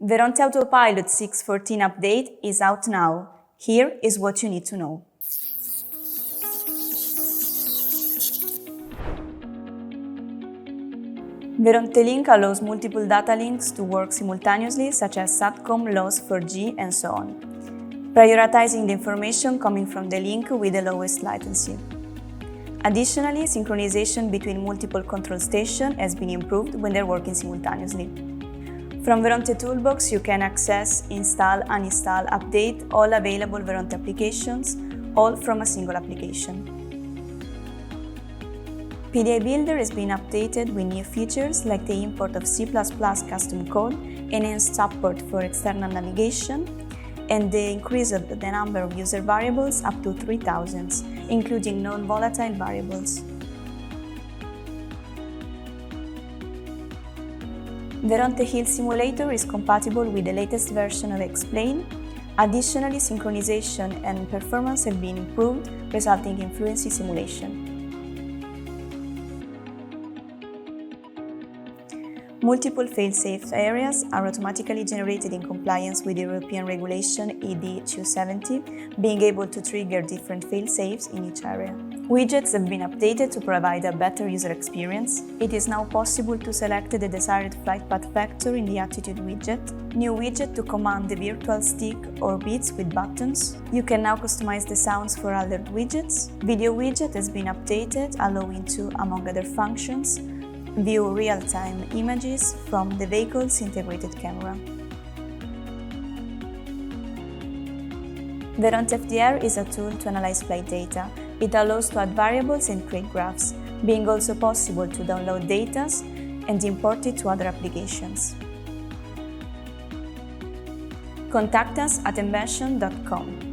Veronte Autopilot 6.14 update is out now. Here is what you need to know. Veronte Link allows multiple data links to work simultaneously, such as SATCOM, LOS, 4G, and so on, prioritizing the information coming from the link with the lowest latency. Additionally, synchronization between multiple control stations has been improved when they're working simultaneously. From Veronte Toolbox, you can access, install, uninstall, update all available Veronte applications, all from a single application. PDA Builder has been updated with new features like the import of C++ custom code, enhanced support for external navigation, and the increase of the number of user variables up to 3,000, including non-volatile variables. Veronte Hill Simulator is compatible with the latest version of Explain. Additionally, synchronization and performance have been improved, resulting in fluency simulation. Multiple fail-safe areas are automatically generated in compliance with European regulation ED 270, being able to trigger different fail-safes in each area. Widgets have been updated to provide a better user experience. It is now possible to select the desired flight path vector in the Attitude widget. New widget to command the virtual stick or beats with buttons. You can now customize the sounds for alert widgets. Video widget has been updated, allowing to, among other functions, view real-time images from the vehicle's integrated camera. Veronte FDR is a tool to analyze flight data. It allows to add variables and create graphs, being also possible to download data and import it to other applications. Contact us at Embention.com.